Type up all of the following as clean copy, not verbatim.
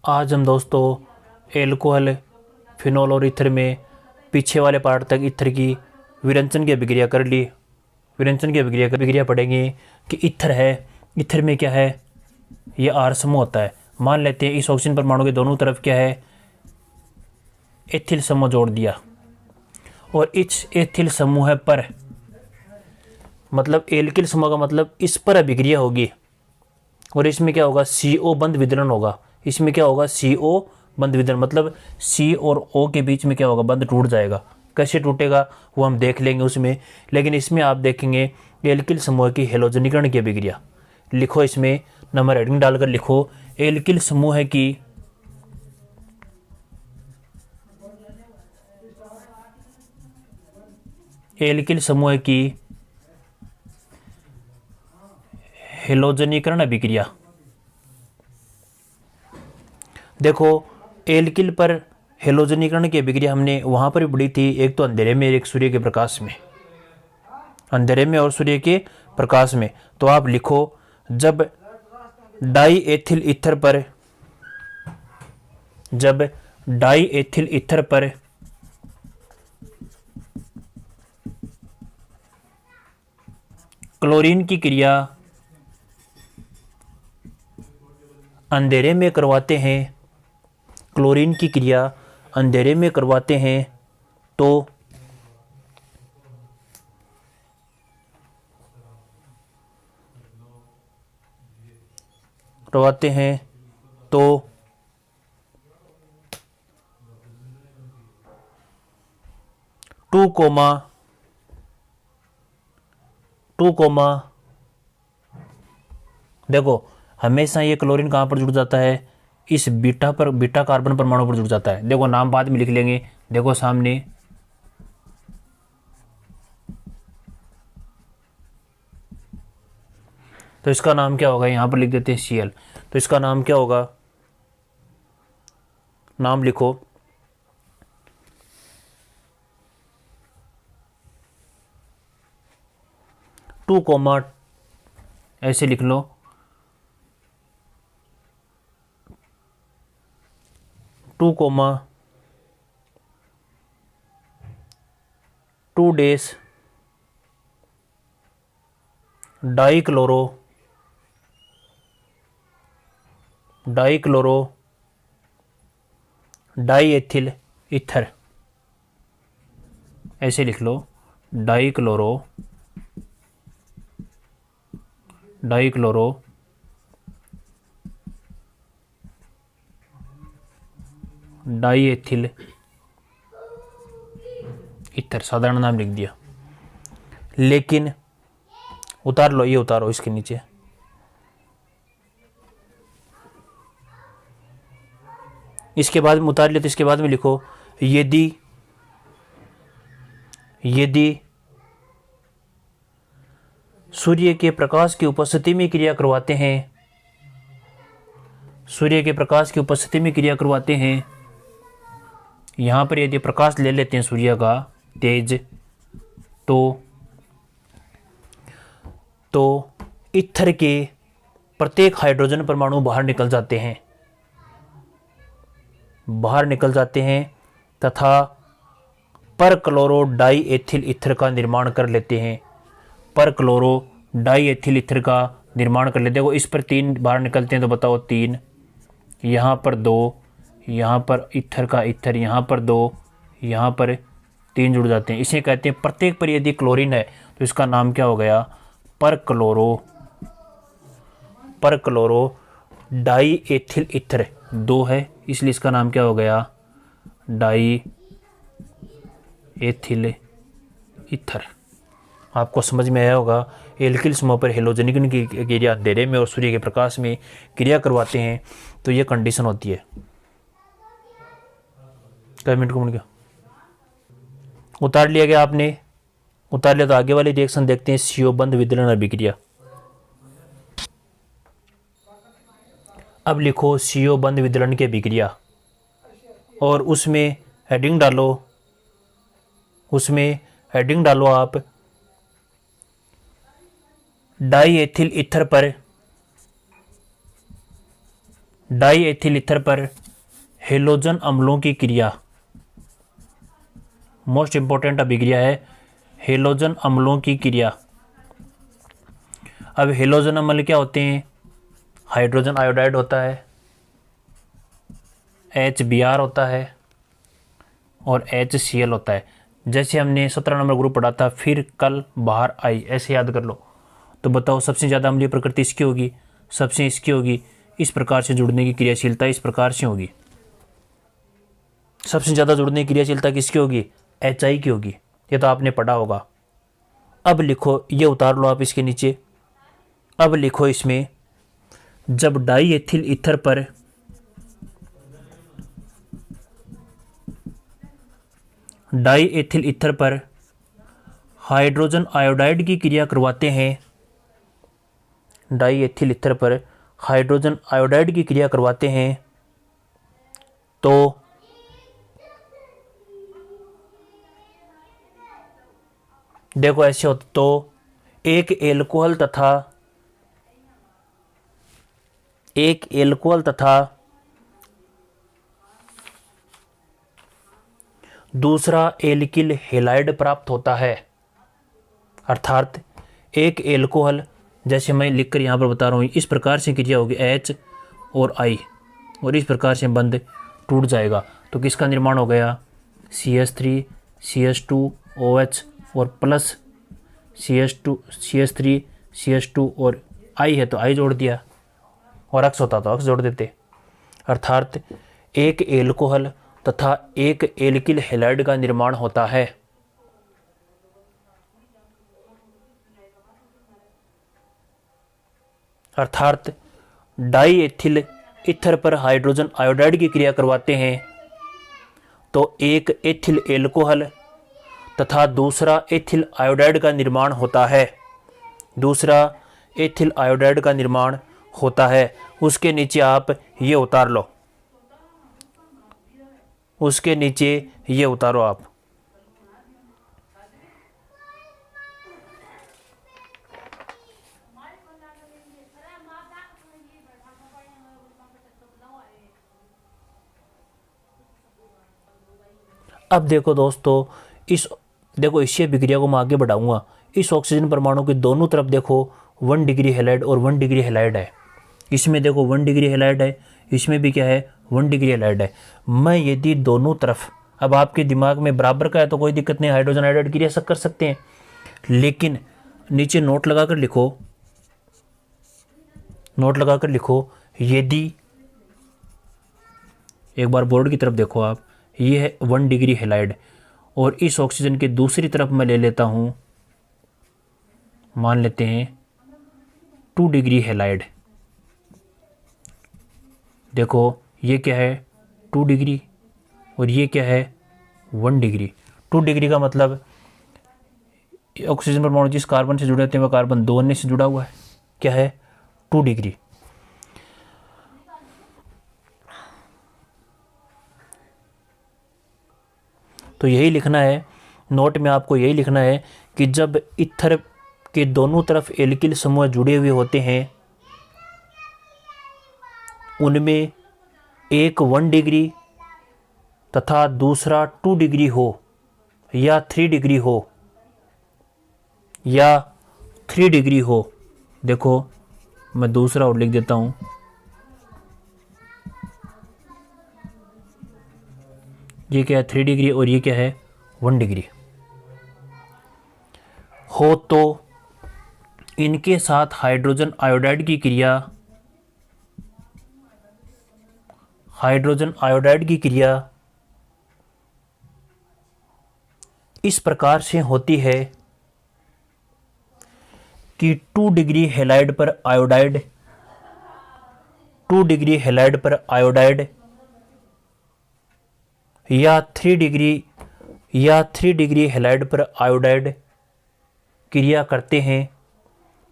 आज हम दोस्तों एल्कोहल, फिनोल और ईथर में पीछे वाले पार्ट तक ईथर की विरंचन की अभिक्रिया कर ली। विरंचन की अभिक्रिया पढ़ेंगे कि ईथर है, ईथर में क्या है, ये आर समूह होता है। मान लेते हैं इस ऑक्सीजन परमाणु के दोनों तरफ क्या है, एथिल समूह जोड़ दिया और इस एथिल समूह पर मतलब एल्किल समूह का मतलब इस पर अभिक्रिया होगी और इसमें क्या होगा, CO बंध विदलन होगा। इसमें क्या होगा, CO बंध विदलन मतलब C और O के बीच में क्या होगा, बंध टूट जाएगा। कैसे टूटेगा वो हम देख लेंगे उसमें, लेकिन इसमें आप देखेंगे एल्किल समूह की हेलोजनीकरण की अभिक्रिया। लिखो, इसमें नंबर हेडिंग डालकर लिखो, एल्किल समूह की एल्किल समूह की हेलोजनीकरण अभिक्रिया। देखो, एल्किल पर हेलोजनीकरण की अभिक्रिया हमने वहां पर भी पढ़ी थी, एक तो अंधेरे में एक सूर्य के प्रकाश में, अंधेरे में और सूर्य के प्रकाश में। तो आप लिखो, जब डाई एथिल ईथर पर क्लोरीन की क्रिया अंधेरे में करवाते हैं, क्लोरीन की क्रिया अंधेरे में करवाते हैं तो करवाते हैं तो 2, देखो हमेशा ये क्लोरीन कहाँ पर जुड़ जाता है, इस बीटा कार्बन परमाणु पर जुड़ जाता है। देखो नाम बाद में लिख लेंगे, देखो सामने तो इसका नाम क्या होगा, यहां पर लिख देते हैं Cl। तो इसका नाम क्या होगा, नाम लिखो 2, ऐसे लिख लो 2, डेस डाइक्लोरो डाईएथिल ईथर, ऐसे लिख लो डाइक्लोरो डाईएथिल ईथर, साधारण नाम लिख दिया। लेकिन उतार लो, ये उतारो इसके नीचे, इसके बाद में उतार लिया तो इसके बाद में लिखो, यदि सूर्य के प्रकाश की उपस्थिति में क्रिया करवाते हैं, सूर्य के प्रकाश की उपस्थिति में क्रिया करवाते हैं, यहां पर यदि प्रकाश ले लेते हैं सूर्य का तेज, तो ईथर के प्रत्येक हाइड्रोजन परमाणु बाहर निकल जाते हैं तथा परक्लोरो डाईएथिल ईथर का निर्माण कर लेते हैं। परक्लोरो डाईएथिल ईथर का निर्माण कर लेते हैं। इस पर 3 बाहर निकलते हैं, तो बताओ 3, यहाँ पर 2, यहाँ पर ईथर का ईथर, यहाँ पर 2, यहाँ पर 3 जुड़ जाते हैं। इसे कहते हैं, प्रत्येक पर यदि क्लोरीन है तो इसका नाम क्या हो गया, परक्लोरो डाईएथिल ईथर। 2 है इसलिए इसका नाम क्या हो गया, डाईएथिल ईथर। आपको समझ में आया होगा, एल्किल समूह पर हेलोजनीकरण की क्रिया अंधेरे में और सूर्य के प्रकाश में क्रिया करवाते हैं तो ये कंडीशन होती है। मिनट को क्या उतार लिया गया, आपने उतार लिया तो आगे वाले रिएक्शन देखते हैं, CO बंध विदलन अभिक्रिया। अब लिखो CO बंध विदलन की अभिक्रिया और उसमें हेडिंग डालो आप डाईएथिल ईथर पर डाई एथिल ईथर पर हेलोजन अम्लों की क्रिया, मोस्ट इंपॉर्टेंट अभिक्रिया है हेलोजन अम्लों की क्रिया। अब हेलोजन अम्ल क्या होते हैं? हाइड्रोजन आयोडाइड होता है, HBr होता है और HCl होता है। जैसे हमने 17 नंबर ग्रुप पढ़ा था, फिर कल बाहर आई, ऐसे याद कर लो। तो बताओ सबसे ज़्यादा अम्लीय प्रकृति इसकी होगी, सबसे इसकी होगी। इस प्रकार से जुड़ने की क्रियाशीलता इस प्रकार से होगी। सबसे ज़्यादा जुड़ने की क्रियाशीलता किसकी होगी? HI की होगी। ये तो आपने पढ़ा होगा। अब लिखो, ये उतार लो आप इसके नीचे। अब लिखो इसमें, जब डाई एथिल ईथर पर डाई एथिल ईथर पर हाइड्रोजन आयोडाइड की क्रिया करवाते हैं, डाई एथिल ईथर पर हाइड्रोजन आयोडाइड की क्रिया करवाते हैं, तो देखो ऐसे होता, तो एक एल्कोहल तथा दूसरा एल्किल हेलाइड प्राप्त होता है। अर्थात एक एल्कोहल, जैसे मैं लिखकर यहाँ पर बता रहा हूँ, इस प्रकार से क्रिया होगी H और I, और इस प्रकार से बंध टूट जाएगा। तो किसका निर्माण हो गया? CH3 CH2 OH और प्लस CH3 CH2 और I है तो I जोड़ दिया, और अक्स होता तो अक्स जोड़ देते। अर्थात एक एल्कोहल तथा एक एल्किल हैलाइड का निर्माण होता है। अर्थात डाई एथिल ईथर पर हाइड्रोजन आयोडाइड की क्रिया करवाते हैं, तो एक एथिल एल्कोहल तथा दूसरा एथिल आयोडाइड का निर्माण होता है। दूसरा एथिल आयोडाइड का निर्माण होता है। उसके नीचे आप ये उतार लो, उसके नीचे ये उतारो आप। अब देखो दोस्तों, देखो इस विक्रिया को मैं आगे बढ़ाऊंगा। इस ऑक्सीजन परमाणु के दोनों तरफ देखो 1 डिग्री हैलाइड और 1 डिग्री हैलाइड है। इसमें देखो 1 डिग्री हैलाइड है, इसमें भी क्या है 1 डिग्री हैलाइड है। मैं यदि दोनों तरफ, अब आपके दिमाग में बराबर का है तो कोई दिक्कत नहीं, हाइड्रोजन आयोडाइड क्रिया सब कर सकते हैं, लेकिन नीचे नोट लगाकर लिखो, नोट लगाकर लिखो, यदि एक बार बोर्ड की तरफ देखो आप, ये है 1 डिग्री हैलाइड और इस ऑक्सीजन के दूसरी तरफ मैं ले लेता हूं, मान लेते हैं 2 डिग्री हैलाइड। देखो ये क्या है 2 डिग्री और ये क्या है 1 डिग्री। 2 डिग्री का मतलब ऑक्सीजन परमाणु जिस कार्बन से जुड़े होते हैं वह कार्बन 2 अन्य से जुड़ा हुआ है, क्या है 2 डिग्री। तो यही लिखना है नोट में, आपको यही लिखना है कि जब ईथर के दोनों तरफ एल्किल समूह जुड़े हुए होते हैं, उनमें एक 1 डिग्री तथा दूसरा 2 डिग्री हो या 3 डिग्री हो या 3 डिग्री हो। देखो मैं दूसरा और लिख देता हूं, ये क्या है 3 डिग्री और ये क्या है 1 डिग्री हो, तो इनके साथ हाइड्रोजन आयोडाइड की क्रिया, हाइड्रोजन आयोडाइड की क्रिया इस प्रकार से होती है कि 2 डिग्री हैलाइड पर आयोडाइड, 2 डिग्री हैलाइड पर आयोडाइड या 3 डिग्री हैलाइड पर आयोडाइड क्रिया करते हैं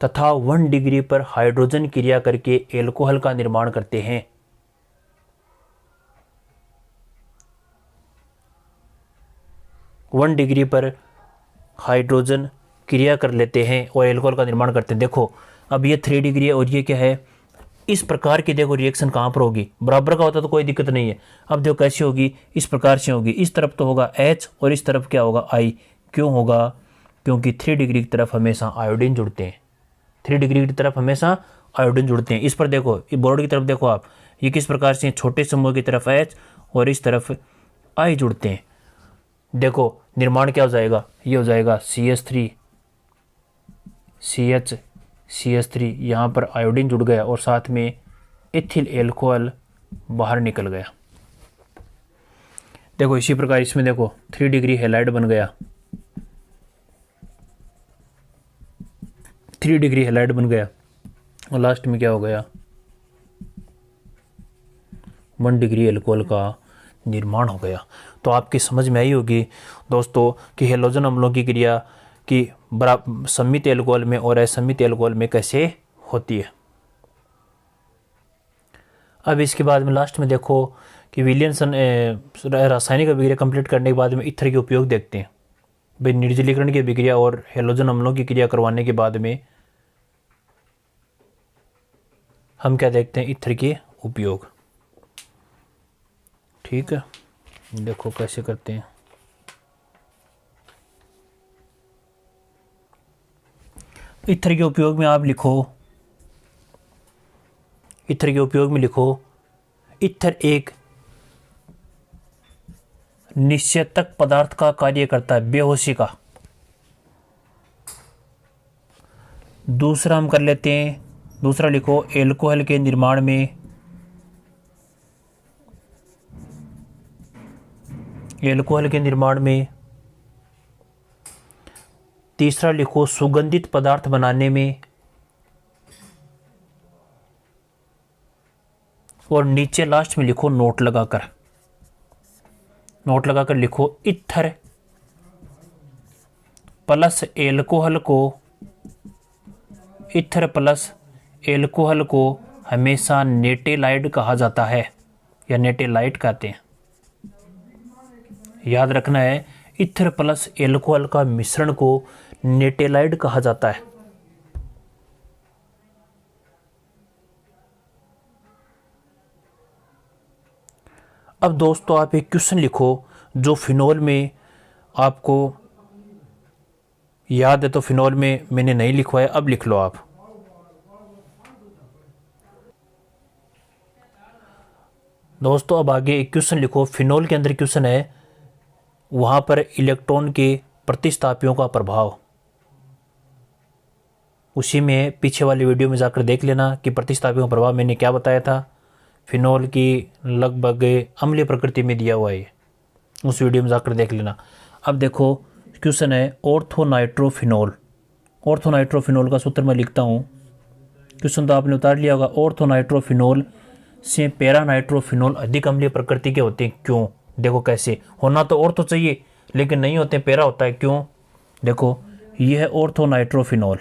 तथा 1 डिग्री पर हाइड्रोजन क्रिया करके एल्कोहल का निर्माण करते हैं। वन डिग्री पर हाइड्रोजन क्रिया कर लेते हैं और एल्कोहल का निर्माण करते हैं। देखो अब ये 3 डिग्री है और ये क्या है इस प्रकार की देखो रिएक्शन कहाँ पर होगी, बराबर का होता तो कोई दिक्कत नहीं है। अब देखो कैसी होगी, इस प्रकार से होगी, इस तरफ तो होगा H और इस तरफ क्या होगा I। क्यों होगा, क्योंकि 3 डिग्री की तरफ हमेशा आयोडीन जुड़ते हैं, 3 डिग्री की तरफ हमेशा आयोडीन जुड़ते हैं। इस पर देखो, ये बोर्ड की तरफ देखो आप, ये किस प्रकार से छोटे समूह की तरफ H और इस तरफ I जुड़ते हैं। देखो निर्माण क्या हो जाएगा, ये हो जाएगा CH3 CH CH3, यहाँ पर आयोडीन जुड़ गया और साथ में एथिल एल्कोहल बाहर निकल गया। देखो इसी प्रकार इसमें देखो 3 डिग्री हैलाइड बन गया, 3 डिग्री हैलाइड बन गया और लास्ट में क्या हो गया, 1 डिग्री एल्कोहल का निर्माण हो गया। तो आपकी समझ में आई होगी दोस्तों कि हैलोजन अम्लों की क्रिया की सम्मित एल्कोहल में और असम्मित एल्कोहल में कैसे होती है। अब इसके बाद में लास्ट में देखो कि विलियमसन रासायनिक अभिक्रिया कंप्लीट करने के बाद में ईथर के उपयोग देखते हैं। भाई निर्जलीकरण की अभिक्रिया और हैलोजन अम्लों की क्रिया करवाने के बाद में हम क्या देखते हैं, ईथर के उपयोग। ठीक है, देखो कैसे करते हैं। ईथर के उपयोग में आप लिखो, ईथर के उपयोग में लिखो, ईथर एक निश्चेतक पदार्थ का कार्य करता है, बेहोशी का। दूसरा हम कर लेते हैं, दूसरा लिखो, एल्कोहल के निर्माण में, एल्कोहल के निर्माण में। तीसरा लिखो, सुगंधित पदार्थ बनाने में। और नीचे लास्ट में लिखो नोट लगाकर, नोट लगाकर लिखो, ईथर प्लस एल्कोहल को, ईथर प्लस एल्कोहल को हमेशा नेटेलाइड कहा जाता है या नेटेलाइट कहते हैं। याद रखना है, ईथर प्लस एल्कोहल का मिश्रण को नेटेलाइड कहा जाता है। अब दोस्तों आप एक क्वेश्चन लिखो जो फिनोल में आपको याद है, तो फिनोल में मैंने नहीं लिखवाया, अब लिख लो आप। दोस्तों अब आगे एक क्वेश्चन लिखो, फिनोल के अंदर क्वेश्चन है, वहां पर इलेक्ट्रॉन के प्रतिस्थापियों का प्रभाव। उसी में पीछे वाली वीडियो में जाकर देख लेना कि प्रतिस्थापियों का प्रभाव मैंने क्या बताया था। फिनोल की लगभग अम्लीय प्रकृति में दिया हुआ है, उस वीडियो में जाकर देख लेना। अब देखो क्वेश्चन है ऑर्थोनाइट्रोफिनोल। ऑर्थोनाइट्रोफिनोल का सूत्र मैं लिखता हूँ, क्वेश्चन तो आपने उतार लिया होगा। ऑर्थोनाइट्रोफिनोल से पैरानाइट्रोफिनोल अधिक अम्लीय प्रकृति के होते हैं, क्यों? देखो कैसे, होना तो ऑर्थो चाहिए लेकिन नहीं होते, पैरा होता है, क्यों? देखो ये है ऑर्थोनाइट्रोफिनोल,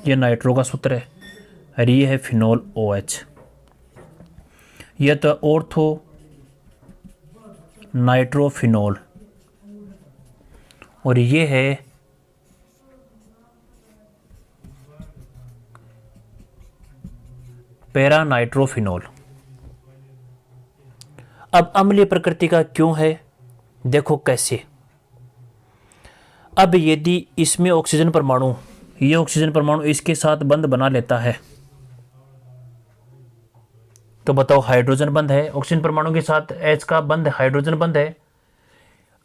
ये नाइट्रो का सूत्र है, और ये है फिनोल OH। यह तो ऑर्थो नाइट्रोफिनोल और ये है पैरानाइट्रोफिनोल। अब अम्लीय प्रकृति का क्यों है, देखो कैसे। अब यदि इसमें ऑक्सीजन परमाणु, ये ऑक्सीजन परमाणु इसके साथ बंध बना लेता है, तो बताओ हाइड्रोजन बंध है, ऑक्सीजन परमाणु के साथ H का बंध हाइड्रोजन बंध है।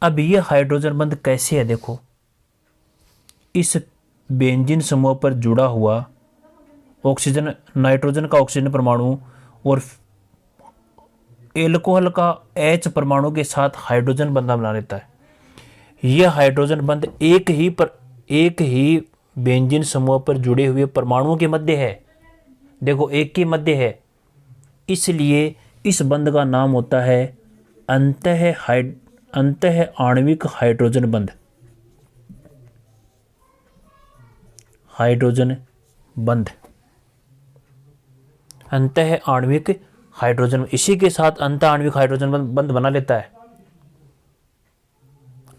अब ये हाइड्रोजन बंध कैसे है, देखो इस बेंजीन समूह पर जुड़ा हुआ ऑक्सीजन, नाइट्रोजन का ऑक्सीजन परमाणु और एल्कोहल का H परमाणु के साथ हाइड्रोजन बंध बना लेता है। यह हाइड्रोजन बंध एक ही बेंजीन समूह पर जुड़े हुए परमाणुओं के मध्य है, देखो एक के मध्य है, इसलिए इस बंध का नाम होता है अंतः आणविक हाइड्रोजन बंध। हाइड्रोजन बंध, अंतः आणविक हाइड्रोजन, इसी के साथ अंतः आणविक हाइड्रोजन बंध बना लेता है।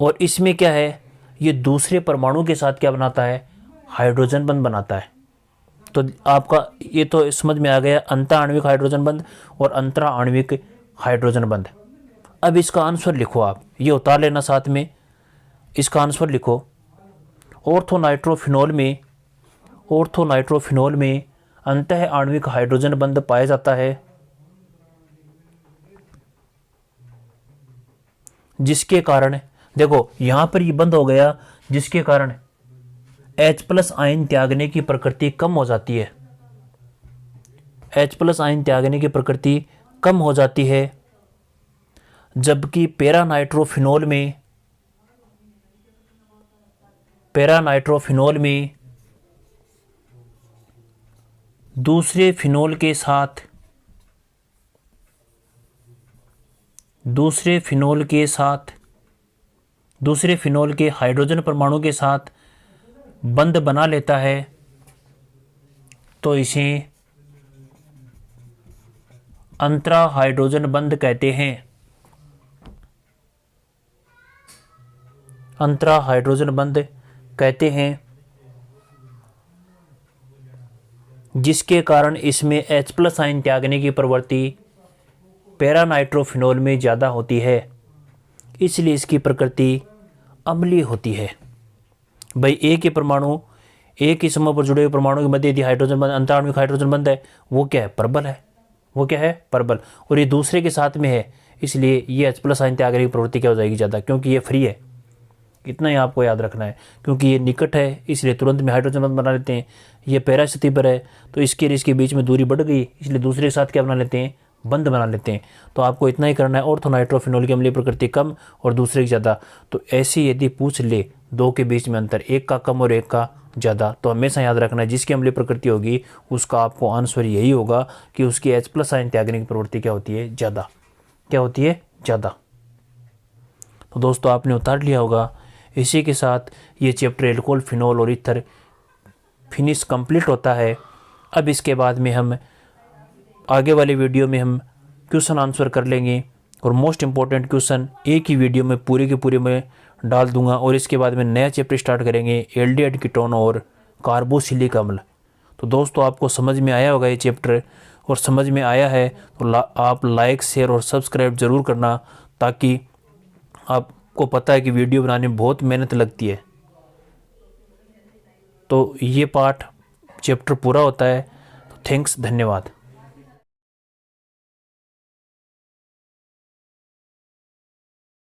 और इसमें क्या है, ये दूसरे परमाणु के साथ क्या बनाता है, हाइड्रोजन बंध बनाता है। तो आपका ये तो समझ में आ गया अंतर आणविक हाइड्रोजन बंध और अंतरा आणविक हाइड्रोजन बंध। अब इसका आंसर लिखो, आप ये उतार लेना साथ में, इसका आंसर लिखो। ऑर्थोनाइट्रोफिनोल में अंतः आणविक हाइड्रोजन बंध पाया जाता है, जिसके कारण, देखो यहां पर ये बंद हो गया, जिसके कारण H+ आयन त्यागने की प्रकृति कम हो जाती है। H+ आयन त्यागने की प्रकृति कम हो जाती है, जबकि पैरानाइट्रोफिनोल में दूसरे फिनोल के हाइड्रोजन परमाणु के साथ बंध बना लेता है, तो इसे अंतरा हाइड्रोजन बंध कहते हैं। अंतरा हाइड्रोजन बंध कहते हैं, जिसके कारण इसमें H+ आयन त्यागने की प्रवृत्ति पैरानाइट्रोफिनोल में ज़्यादा होती है, इसलिए इसकी प्रकृति अम्लीय होती है। भाई एक ही समूह पर जुड़े हुए परमाणु के मध्य यदि हाइड्रोजन बंध अंतराणविक हाइड्रोजन बंध है, वो क्या है? प्रबल है। वो क्या है? प्रबल। और ये दूसरे के साथ में है, इसलिए ये H+ आयन त्यागने की प्रवृत्ति क्या हो जाएगी? ज़्यादा, क्योंकि ये फ्री है। इतना ही आपको याद रखना है, क्योंकि ये निकट है इसलिए तुरंत में हाइड्रोजन बंध बना लेते हैं। ये पैरा स्थिति पर है तो इसके बीच में दूरी बढ़ गई, इसलिए दूसरे के साथ क्या बना लेते हैं? बंध बना लेते हैं। तो आपको इतना ही करना है, ऑर्थोनाइट्रोफिनोल की अम्लीय प्रकृति कम और दूसरे की ज़्यादा। तो ऐसी यदि पूछ ले दो के बीच में अंतर, एक का कम और एक का ज़्यादा, तो हमेशा याद रखना है जिसकी अम्लीय प्रकृति होगी उसका आपको आंसर यही होगा कि उसकी H+ आयन त्यागने की प्रवृत्ति क्या होती है? ज़्यादा। क्या होती है? ज़्यादा। तो दोस्तों आपने उतार लिया होगा। इसी के साथ ये चैप्टर एल्कोहल, फिनोल और ईथर फिनिश कंप्लीट होता है। अब इसके बाद में हम आगे वाले वीडियो में हम क्वेश्चन आंसर कर लेंगे, और मोस्ट इम्पॉर्टेंट क्वेश्चन एक ही वीडियो में पूरे के पूरे में डाल दूंगा। और इसके बाद में नया चैप्टर स्टार्ट करेंगे, एल्डिहाइड कीटोन और कार्बोक्सिलिक अम्ल। तो दोस्तों आपको समझ में आया होगा ये चैप्टर, और समझ में आया है तो आप लाइक, शेयर और सब्सक्राइब ज़रूर करना, ताकि आपको पता है कि वीडियो बनाने में बहुत मेहनत लगती है। तो ये पार्ट चैप्टर पूरा होता है। तो थैंक्स, धन्यवाद।